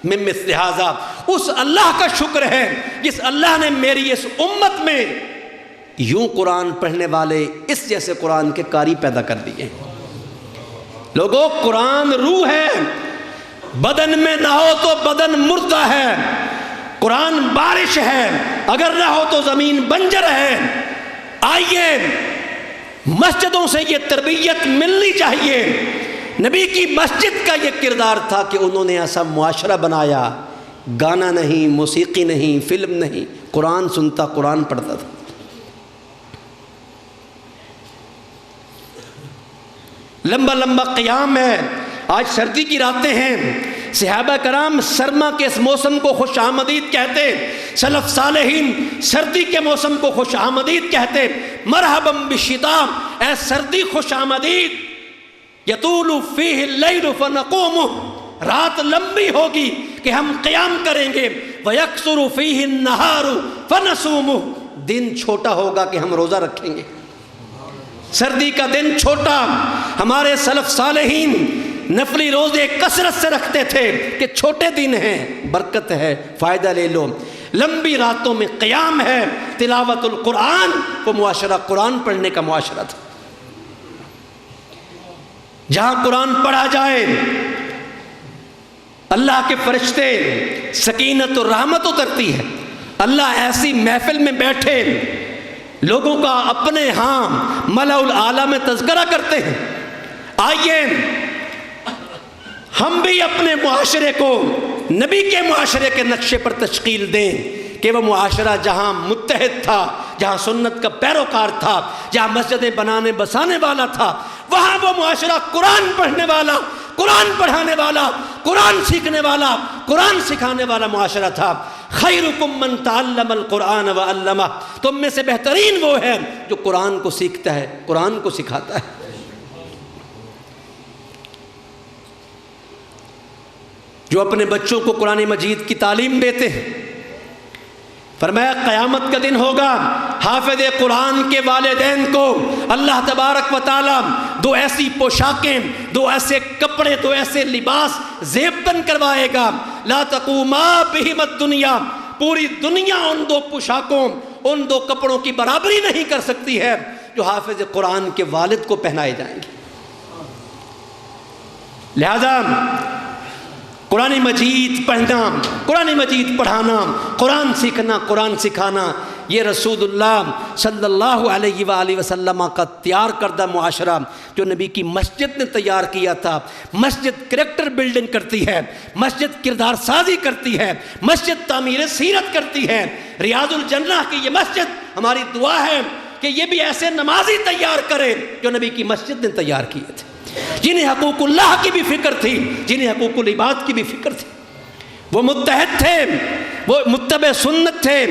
من مثل ھذا، اس اللہ کا شکر ہے جس اللہ نے میری اس امت میں یوں قرآن پڑھنے والے اس جیسے قرآن کے قاری پیدا کر دیے۔ لوگوں، قرآن روح ہے، بدن میں نہ ہو تو بدن مردہ ہے۔ قرآن بارش ہے، اگر نہ ہو تو زمین بنجر ہے۔ آئیے، مسجدوں سے یہ تربیت ملنی چاہیے۔ نبی کی مسجد کا یہ کردار تھا کہ انہوں نے ایسا معاشرہ بنایا، گانا نہیں، موسیقی نہیں، فلم نہیں، قرآن سنتا، قرآن پڑھتا تھا۔ لمبا لمبا قیام ہے، آج سردی کی راتیں ہیں، صحابہ کرام سرما کے اس موسم کو خوش آمدید کہتے، سلف صالحین سردی کے موسم کو خوش آمدید کہتے۔ مرحبا بالشتاء، اے سردی خوش آمدید، یطول فیہ اللیل فنقوم، رات لمبی ہوگی کہ ہم قیام کریں گے، ویکثر فیہ النہار فنصوم، دن چھوٹا ہوگا کہ ہم روزہ رکھیں گے۔ سردی کا دن چھوٹا، ہمارے سلف صالحین نفلی روزے کثرت سے رکھتے تھے کہ چھوٹے دن ہیں، برکت ہے، فائدہ لے لو۔ لمبی راتوں میں قیام ہے، تلاوت القرآن، وہ معاشرہ قرآن پڑھنے کا معاشرہ تھا۔ جہاں قرآن پڑھا جائے اللہ کے فرشتے، سکینت و رحمت اترتی ہے۔ اللہ ایسی محفل میں بیٹھے لوگوں کا اپنے ہاں ملأ الاعلیٰ میں تذکرہ کرتے ہیں۔ آئیے ہم بھی اپنے معاشرے کو نبی کے معاشرے کے نقشے پر تشکیل دیں کہ وہ معاشرہ جہاں متحد تھا، جہاں سنت کا پیروکار تھا، جہاں مسجدیں بنانے بسانے والا تھا، وہاں وہ معاشرہ قرآن پڑھنے والا، قرآن پڑھانے والا، قرآن سیکھنے والا، قرآن سکھانے والا معاشرہ تھا۔ خیرکم من تعلم القرآن وعلمہ، تم میں سے بہترین وہ ہے جو قرآن کو سیکھتا ہے، قرآن کو سکھاتا ہے۔ جو اپنے بچوں کو قرآن مجید کی تعلیم دیتے ہیں، فرمایا قیامت کا دن ہوگا حافظ قرآن کے والدین کو اللہ تبارک و تعالی دو ایسی پوشاکیں، دو ایسے کپڑے، دو ایسے لباس زیبتن کروائے گا، لا تقوما بہم الدنیا، پوری دنیا ان دو پوشاکوں، ان دو کپڑوں کی برابری نہیں کر سکتی ہے جو حافظ قرآن کے والد کو پہنائے جائیں گے۔ لہذا قرآن مجید پڑھنا، قرآن مجید پڑھانا، قرآن سیکھنا، قرآن سکھانا، یہ رسول اللہ صلی اللہ علیہ وآلہ وسلم کا تیار کردہ معاشرہ جو نبی کی مسجد نے تیار کیا تھا۔ مسجد کریکٹر بلڈنگ کرتی ہے، مسجد کردار سازی کرتی ہے، مسجد تعمیر سیرت کرتی ہے۔ ریاض الجنہ کی یہ مسجد ہماری دعا ہے کہ یہ بھی ایسے نمازی تیار کرے جو نبی کی مسجد نے تیار کیے تھے، جنہیں حقوق اللہ کی بھی فکر تھی، جنہیں حقوق العباد کی بھی فکر تھی۔ وہ متحد تھے، وہ متبع سنت تھے،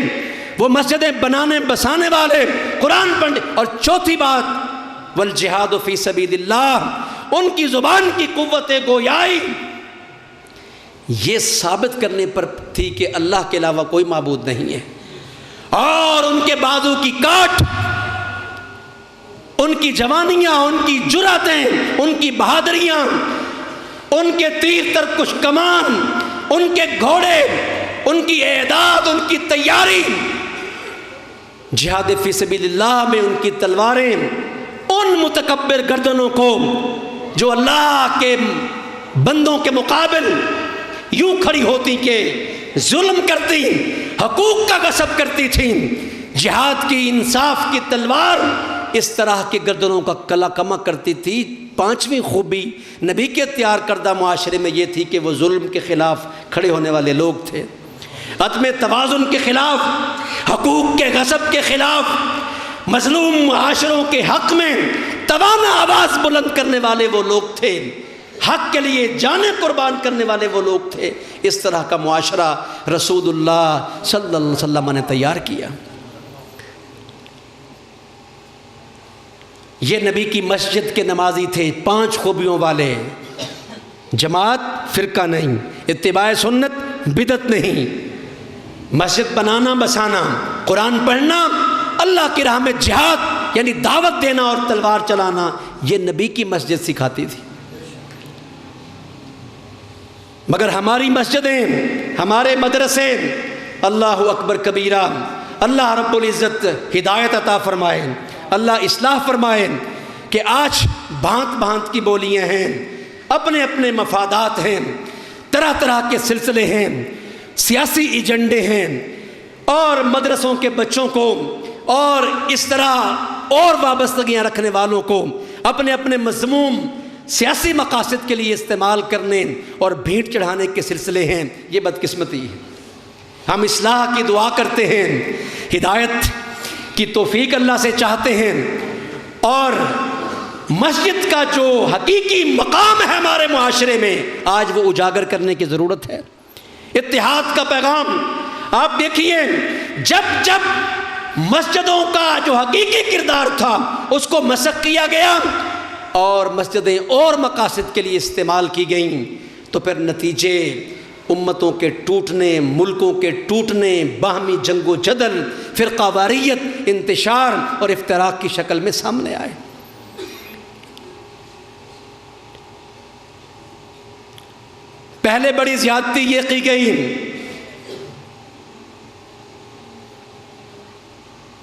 وہ مسجدیں بنانے بسانے والے، قرآن پڑھنے۔ اور چوتھی بات والجہاد فی سبیل اللہ، ان کی زبان کی قوت گویائی یہ ثابت کرنے پر تھی کہ اللہ کے علاوہ کوئی معبود نہیں ہے، اور ان کے بازو کی کاٹ، ان کی جوانیاں، ان کی جرأتیں، ان کی بہادریاں، ان کے تیر ترکش کمان، ان کے گھوڑے، ان کی اعداد، ان کی تیاری، جہاد فی سبیل اللہ میں ان کی تلواریں ان متکبر گردنوں کو جو اللہ کے بندوں کے مقابل یوں کھڑی ہوتی کہ ظلم کرتی، حقوق کا غصب کرتی تھیں، جہاد کی، انصاف کی تلوار اس طرح کے گردنوں کا کلا کما کرتی تھی۔ پانچویں خوبی نبی کے تیار کردہ معاشرے میں یہ تھی کہ وہ ظلم کے خلاف کھڑے ہونے والے لوگ تھے، عدم توازن کے خلاف، حقوق کے غصب کے خلاف، مظلوم معاشروں کے حق میں توانا آواز بلند کرنے والے وہ لوگ تھے، حق کے لیے جانیں قربان کرنے والے وہ لوگ تھے۔ اس طرح کا معاشرہ رسول اللہ صلی اللہ علیہ وسلم نے تیار کیا۔ یہ نبی کی مسجد کے نمازی تھے، 5 خوبیوں والے، جماعت فرقہ نہیں، اتباع سنت بدعت نہیں، مسجد بنانا بسانا، قرآن پڑھنا، اللہ کی راہ میں جہاد یعنی دعوت دینا اور تلوار چلانا، یہ نبی کی مسجد سکھاتی تھی۔ مگر ہماری مسجدیں، ہمارے مدرسے، اللہ اکبر کبیرہ، اللہ رب العزت ہدایت عطا فرمائے، اللہ اصلاح فرمائے کہ آج بھانت بھانت کی بولیاں ہیں، اپنے اپنے مفادات ہیں، طرح طرح کے سلسلے ہیں، سیاسی ایجنڈے ہیں، اور مدرسوں کے بچوں کو اور اس طرح اور وابستگیاں رکھنے والوں کو اپنے اپنے مذموم سیاسی مقاصد کے لیے استعمال کرنے اور بھیٹ چڑھانے کے سلسلے ہیں۔ یہ بدقسمتی ہے۔ ہم اصلاح کی دعا کرتے ہیں، ہدایت کی توفیق اللہ سے چاہتے ہیں، اور مسجد کا جو حقیقی مقام ہے ہمارے معاشرے میں آج وہ اجاگر کرنے کی ضرورت ہے۔ اتحاد کا پیغام آپ دیکھیے، جب جب مسجدوں کا جو حقیقی کردار تھا اس کو مسخ کیا گیا اور مسجدیں اور مقاصد کے لیے استعمال کی گئیں تو پھر نتیجے امتوں کے ٹوٹنے، ملکوں کے ٹوٹنے، باہمی جنگ و جدل، فرقہ واریت، انتشار اور افتراق کی شکل میں سامنے آئے۔ پہلے بڑی زیادتی یہ کی گئی،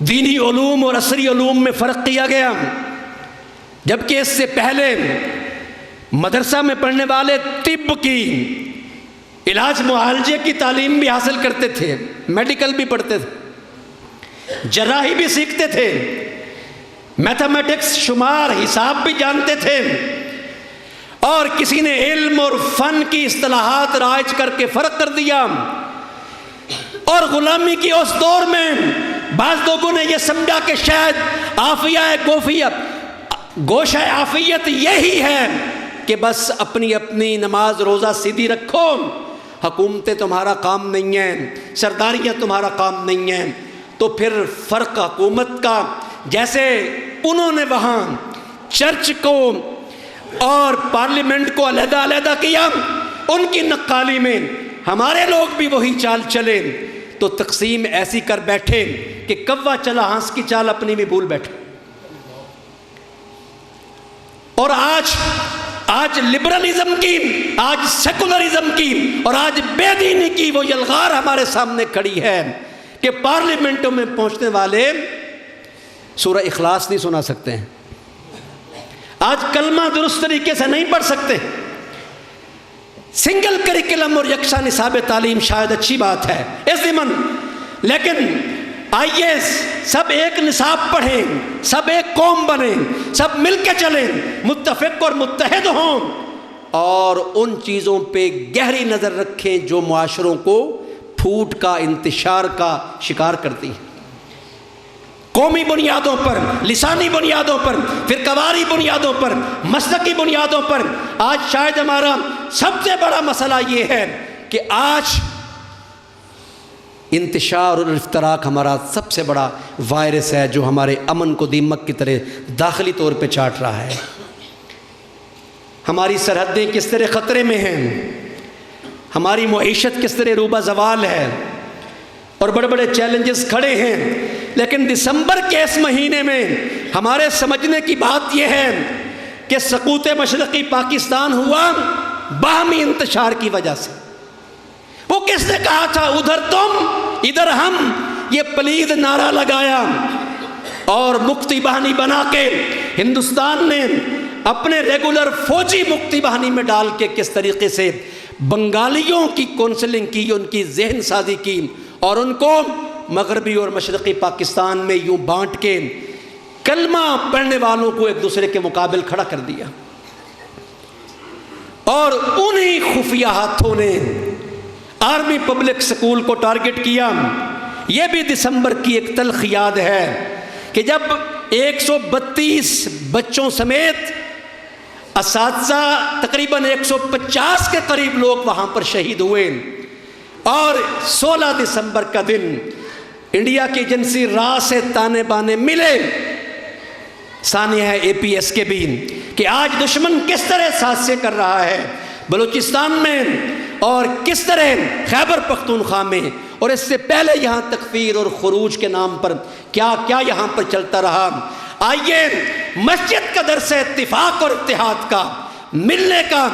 دینی علوم اور عصری علوم میں فرق کیا گیا، جبکہ اس سے پہلے مدرسہ میں پڑھنے والے طب کی، علاج معالجے کی تعلیم بھی حاصل کرتے تھے، میڈیکل بھی پڑھتے تھے، جراحی بھی سیکھتے تھے، میتھمیٹکس شمار حساب بھی جانتے تھے، اور کسی نے علم اور فن کی اصطلاحات رائج کر کے فرق کر دیا، اور غلامی کی اس دور میں بعض لوگوں نے یہ سمجھا کہ شاید عافیہ گوشہ عافیت یہی ہے کہ بس اپنی اپنی نماز روزہ سیدھی رکھو، حکومتیں تمہارا کام نہیں ہیں، سرداریاں تمہارا کام نہیں ہیں۔ تو پھر فرق حکومت کا، جیسے انہوں نے وہاں چرچ کو اور پارلیمنٹ کو علیحدہ علیحدہ کیا، ان کی نقالی میں ہمارے لوگ بھی وہی چال چلے، تو تقسیم ایسی کر بیٹھے کہ کوا چلا ہنس کی چال اپنی بھی بھول بیٹھے۔ اور آج لبرلزم کی، آج سیکولرزم کی، اور آج بے دینی کی وہ یلغار ہمارے سامنے کھڑی ہے کہ پارلیمنٹوں میں پہنچنے والے سورہ اخلاص نہیں سنا سکتے ہیں، آج کلمہ درست طریقے سے نہیں پڑھ سکتے۔ سنگل کریکلم اور یکساں نصاب تعلیم شاید اچھی بات ہے اس ضمن، لیکن آئیے سب ایک نصاب پڑھیں، سب ایک قوم بنیں، سب مل کے چلیں، متفق اور متحد ہوں، اور ان چیزوں پہ گہری نظر رکھیں جو معاشروں کو پھوٹ کا، انتشار کا شکار کرتی ہیں۔ قومی بنیادوں پر، لسانی بنیادوں پر، فرقواری بنیادوں پر، مسلکی بنیادوں پر آج شاید ہمارا سب سے بڑا مسئلہ یہ ہے کہ آج انتشار اور افتراق ہمارا سب سے بڑا وائرس ہے جو ہمارے امن کو دیمک کی طرح داخلی طور پہ چاٹ رہا ہے۔ ہماری سرحدیں کس طرح خطرے میں ہیں، ہماری معیشت کس طرح روبہ زوال ہے، اور بڑے بڑے چیلنجز کھڑے ہیں، لیکن دسمبر کے اس مہینے میں ہمارے سمجھنے کی بات یہ ہے کہ سقوط مشرقی پاکستان ہوا باہمی انتشار کی وجہ سے۔ وہ کس نے کہا تھا ادھر تم ادھر ہم، یہ پلید نعرہ لگایا، اور مکتی بہانی بنا کے ہندوستان نے اپنے ریگولر فوجی مکتی بہانی میں ڈال کے کس طریقے سے بنگالیوں کی کونسلنگ کی، ان کی ذہن سازی کی، اور ان کو مغربی اور مشرقی پاکستان میں یوں بانٹ کے کلمہ پڑھنے والوں کو ایک دوسرے کے مقابل کھڑا کر دیا، اور انہی خفیہ ہاتھوں نے آرمی پبلک سکول کو ٹارگٹ کیا۔ یہ بھی دسمبر کی ایک تلخ یاد ہے کہ جب 132 بچوں سمیت اساتذہ تقریباً 150 کے قریب لوگ وہاں پر شہید ہوئے، اور 16 دسمبر کا دن انڈیا کی ایجنسی را سے تانے بانے ملے، ثانیہ ہے APS کے بھی، کہ آج دشمن کس طرح سازشیں کر رہا ہے بلوچستان میں، اور کس طرح خیبر پختونخوا میں، اور اس سے پہلے یہاں تکفیر اور خروج کے نام پر کیا کیا یہاں پر چلتا رہا۔ آئیے مسجد کا درس اتفاق اور اتحاد کا، ملنے کا،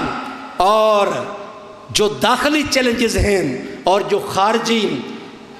اور جو داخلی چیلنجز ہیں اور جو خارجی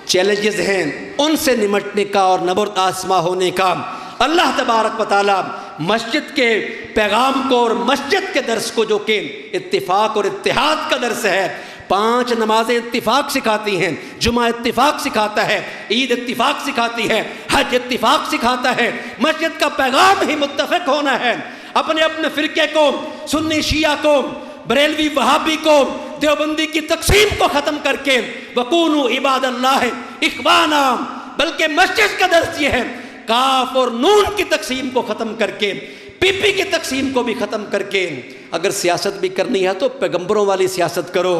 چیلنجز ہیں ان سے نمٹنے کا اور نبرد آسما ہونے کا اللہ تبارک و تعالی مسجد کے پیغام کو اور مسجد کے درس کو، جو کہ اتفاق اور اتحاد کا درس ہے، 5 نمازیں اتفاق سکھاتی ہیں، جمعہ اتفاق سکھاتا ہے، عید اتفاق سکھاتی ہے، حج اتفاق سکھاتا ہے، مسجد کا پیغام ہی متفق ہونا ہے۔ اپنے اپنے فرقے کو، سنی شیعہ کو، بریلوی وہابی کو، دیوبندی کی تقسیم کو ختم کر کے وَقُولُوا عِبَادَ اللَّهِ إِخْوَانًا، بلکہ مسجد کا درس یہ ہے کاف اور نون کی تقسیم کو ختم کر کے، پی پی کی تقسیم کو بھی ختم کر کے، اگر سیاست بھی کرنی ہے تو پیغمبروں والی سیاست کرو،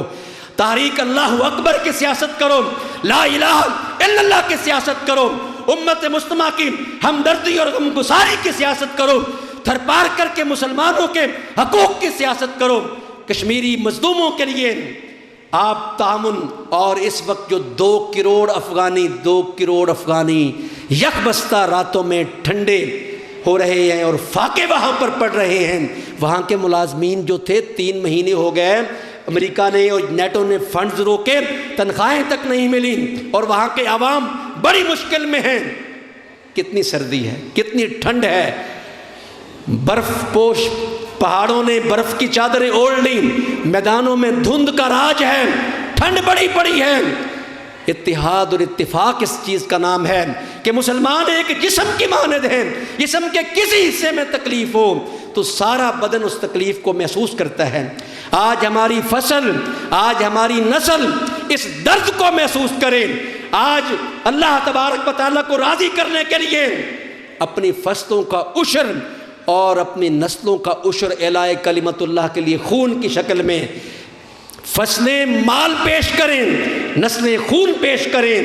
تحریک اللہ اکبر کی سیاست کرو، لا الہ الا اللہ کی سیاست کرو، امت مسلمہ کی ہمدردی اور غمگساری کی سیاست کرو، تھر پار کر کے مسلمانوں کے حقوق کی سیاست کرو، کشمیری مظلوموں کے لیے آپ تعاون، اور اس وقت جو 2 کروڑ افغانی یک بستہ راتوں میں ٹھنڈے ہو رہے ہیں اور فاقے وہاں پر پڑ رہے ہیں، وہاں کے ملازمین جو تھے 3 مہینے ہو گئے امریکہ نے اور نیٹو نے فنڈز روکے، تنخواہیں تک نہیں ملیں اور وہاں کے عوام بڑی مشکل میں ہیں۔ کتنی سردی ہے، کتنی ٹھنڈ ہے، برف پوش پہاڑوں نے برف کی چادریں اوڑھ لیں، میدانوں میں دھند کا راج ہے، ٹھنڈ بڑی پڑی ہے۔ اتحاد اور اتفاق اس چیز کا نام ہے کہ مسلمان ایک جسم کی مانند ہیں، جسم کے کسی حصے میں تکلیف ہو تو سارا بدن اس تکلیف کو محسوس کرتا ہے۔ آج ہماری فصل، آج ہماری نسل اس درد کو محسوس کرے۔ آج اللہ تبارک و تعالیٰ کو راضی کرنے کے لیے اپنی فصلوں کا عشر اور اپنی نسلوں کا عشر اعلاء کلمت اللہ کے لیے خون کی شکل میں فصلیں مال پیش کریں، نسلیں خون پیش کریں۔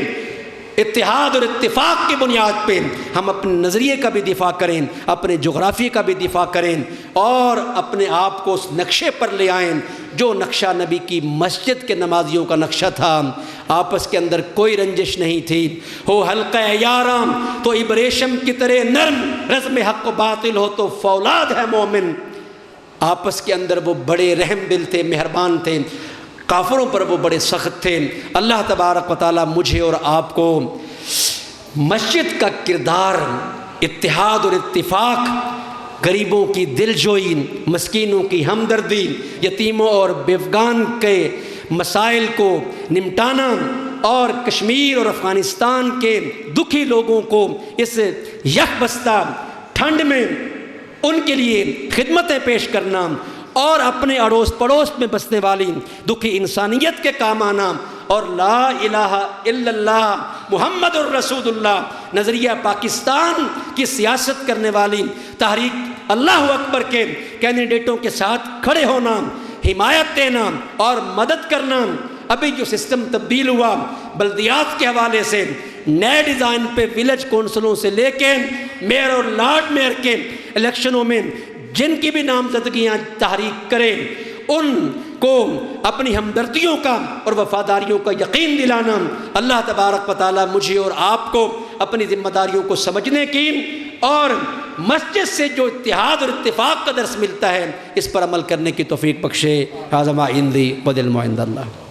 اتحاد اور اتفاق کی بنیاد پہ ہم اپنے نظریے کا بھی دفاع کریں، اپنے جغرافیے کا بھی دفاع کریں اور اپنے آپ کو اس نقشے پر لے آئیں جو نقشہ نبی کی مسجد کے نمازیوں کا نقشہ تھا۔ آپس کے اندر کوئی رنجش نہیں تھی، ہو حلقہ یارام تو ابریشم کی طرح نرم، رزم حق و باطل ہو تو فولاد ہے مومن۔ آپس کے اندر وہ بڑے رحم دل تھے، مہربان تھے، کافروں پر وہ بڑے سخت تھے۔ اللہ تبارک و تعالیٰ مجھے اور آپ کو مسجد کا کردار، اتحاد اور اتفاق، غریبوں کی دل جوئی، مسکینوں کی ہمدردی، یتیموں اور بیوگان کے مسائل کو نمٹانا اور کشمیر اور افغانستان کے دکھی لوگوں کو اس یک بستہ ٹھنڈ میں ان کے لیے خدمتیں پیش کرنا اور اپنے اڑوس پڑوس میں بسنے والی دکھی انسانیت کے کام آنا اور لا الہ الا اللہ محمد الرسول اللہ نظریہ پاکستان کی سیاست کرنے والی تحریک اللہ اکبر کے کینڈیڈیٹوں کے ساتھ کھڑے ہونا، حمایت دینا اور مدد کرنا۔ ابھی جو سسٹم تبدیل ہوا بلدیات کے حوالے سے، نئے ڈیزائن پہ ولیج کونسلوں سے لے کے میئر اور لارڈ میئر کے الیکشنوں میں جن کی بھی نامزدگیاں تحریک کریں ان کو اپنی ہمدردیوں کا اور وفاداریوں کا یقین دلانا۔ اللہ تبارک و تعالیٰ مجھے اور آپ کو اپنی ذمہ داریوں کو سمجھنے کی اور مسجد سے جو اتحاد اور اتفاق کا درس ملتا ہے اس پر عمل کرنے کی توفیق بخشے۔ ھذا ما عندی وبالعلم عند اللہ۔